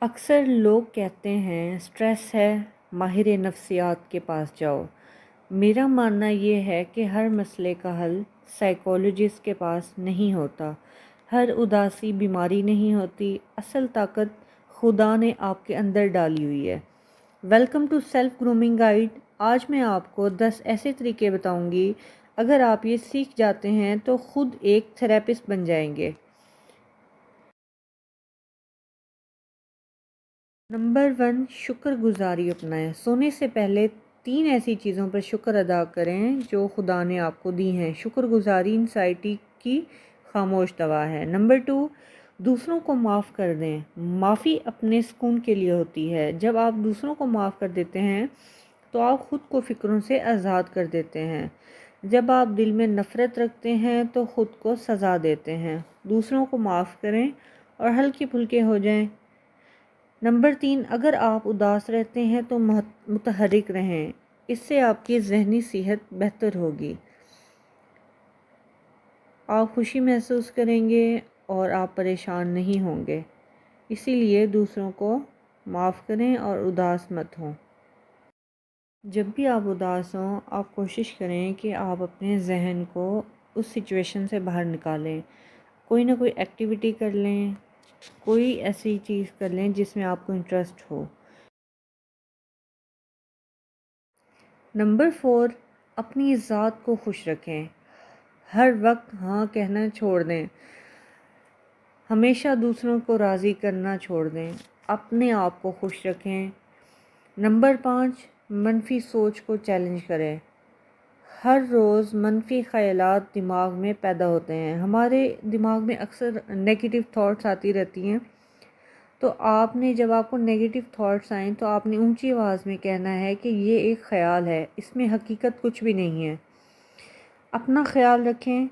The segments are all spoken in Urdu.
اکثر لوگ کہتے ہیں اسٹریس ہے، ماہر نفسیات کے پاس جاؤ۔ میرا ماننا یہ ہے کہ ہر مسئلے کا حل سائیکالوجسٹ کے پاس نہیں ہوتا، ہر اداسی بیماری نہیں ہوتی، اصل طاقت خدا نے آپ کے اندر ڈالی ہوئی ہے۔ Welcome to self grooming guide. آج میں آپ کو 10 ایسے طریقے بتاؤں گی، اگر آپ یہ سیکھ جاتے ہیں تو خود ایک تھراپسٹ بن جائیں گے۔ نمبر 1، شکر گزاری اپنائیں۔ سونے سے پہلے 3 ایسی چیزوں پر شکر ادا کریں جو خدا نے آپ کو دی ہیں۔ شکر گزاری انسائٹی کی خاموش دوا ہے۔ نمبر 2، دوسروں کو معاف کر دیں۔ معافی اپنے سکون کے لیے ہوتی ہے۔ جب آپ دوسروں کو معاف کر دیتے ہیں تو آپ خود کو فکروں سے آزاد کر دیتے ہیں۔ جب آپ دل میں نفرت رکھتے ہیں تو خود کو سزا دیتے ہیں۔ دوسروں کو معاف کریں اور ہلکے پھلکے ہو جائیں۔ نمبر 3، اگر آپ اداس رہتے ہیں تو متحرک رہیں، اس سے آپ کی ذہنی صحت بہتر ہوگی، آپ خوشی محسوس کریں گے اور آپ پریشان نہیں ہوں گے۔ اسی لیے دوسروں کو معاف کریں اور اداس مت ہوں۔ جب بھی آپ اداس ہوں، آپ کوشش کریں کہ آپ اپنے ذہن کو اس سچویشن سے باہر نکالیں، کوئی نہ کوئی ایکٹیویٹی کر لیں، کوئی ایسی چیز کر لیں جس میں آپ کو انٹرسٹ ہو۔ نمبر 4، اپنی ذات کو خوش رکھیں۔ ہر وقت ہاں کہنا چھوڑ دیں، ہمیشہ دوسروں کو راضی کرنا چھوڑ دیں، اپنے آپ کو خوش رکھیں۔ نمبر 5، منفی سوچ کو چیلنج کریں۔ ہر روز منفی خیالات دماغ میں پیدا ہوتے ہیں، ہمارے دماغ میں اکثر نیگیٹو تھاٹس آتی رہتی ہیں، تو آپ نے جب آپ کو نیگیٹو تھاٹس آئیں تو آپ نے اونچی آواز میں کہنا ہے کہ یہ ایک خیال ہے، اس میں حقیقت کچھ بھی نہیں ہے۔ اپنا خیال رکھیں۔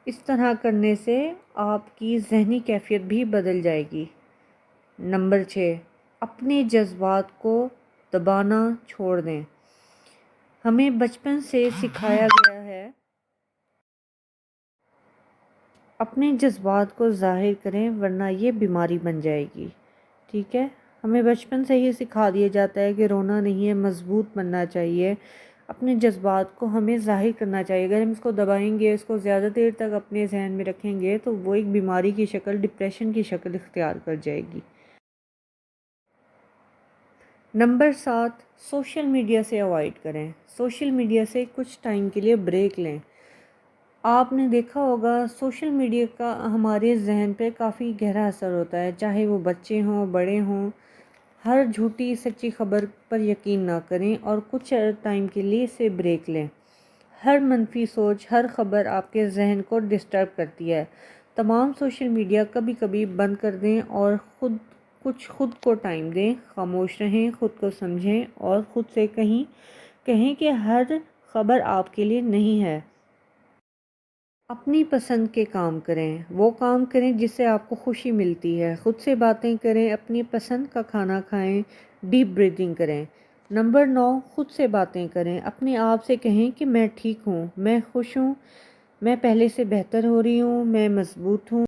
اس طرح کرنے سے آپ کی ذہنی کیفیت بھی بدل جائے گی۔ نمبر 6، اپنے جذبات کو دبانا چھوڑ دیں۔ ہمیں بچپن سے سکھایا گیا ہے اپنے جذبات کو ظاہر کریں ورنہ یہ بیماری بن جائے گی، ٹھیک ہے؟ ہمیں بچپن سے یہ سکھا دیا جاتا ہے کہ رونا نہیں ہے، مضبوط بننا چاہیے، اپنے جذبات کو ہمیں ظاہر کرنا چاہیے۔ اگر ہم اس کو دبائیں گے، اس کو زیادہ دیر تک اپنے ذہن میں رکھیں گے تو وہ ایک بیماری کی شکل، ڈپریشن کی شکل اختیار کر جائے گی۔ نمبر 7، سوشل میڈیا سے اوائڈ کریں۔ سوشل میڈیا سے کچھ ٹائم کے لیے بریک لیں۔ آپ نے دیکھا ہوگا سوشل میڈیا کا ہمارے ذہن پہ کافی گہرا اثر ہوتا ہے، چاہے وہ بچے ہوں، بڑے ہوں۔ ہر جھوٹی سچی خبر پر یقین نہ کریں اور کچھ ٹائم کے لیے اسے بریک لیں۔ ہر منفی سوچ، ہر خبر آپ کے ذہن کو ڈسٹرب کرتی ہے۔ تمام سوشل میڈیا کبھی کبھی بند کر دیں اور خود کو ٹائم دیں، خاموش رہیں، خود کو سمجھیں اور خود سے کہیں کہ ہر خبر آپ کے لیے نہیں ہے۔ اپنی پسند کے کام کریں، وہ کام کریں جس سے آپ کو خوشی ملتی ہے، خود سے باتیں کریں، اپنی پسند کا کھانا کھائیں، ڈیپ بریتھنگ کریں۔ نمبر 9، خود سے باتیں کریں، اپنے آپ سے کہیں کہ میں ٹھیک ہوں، میں خوش ہوں، میں پہلے سے بہتر ہو رہی ہوں، میں مضبوط ہوں۔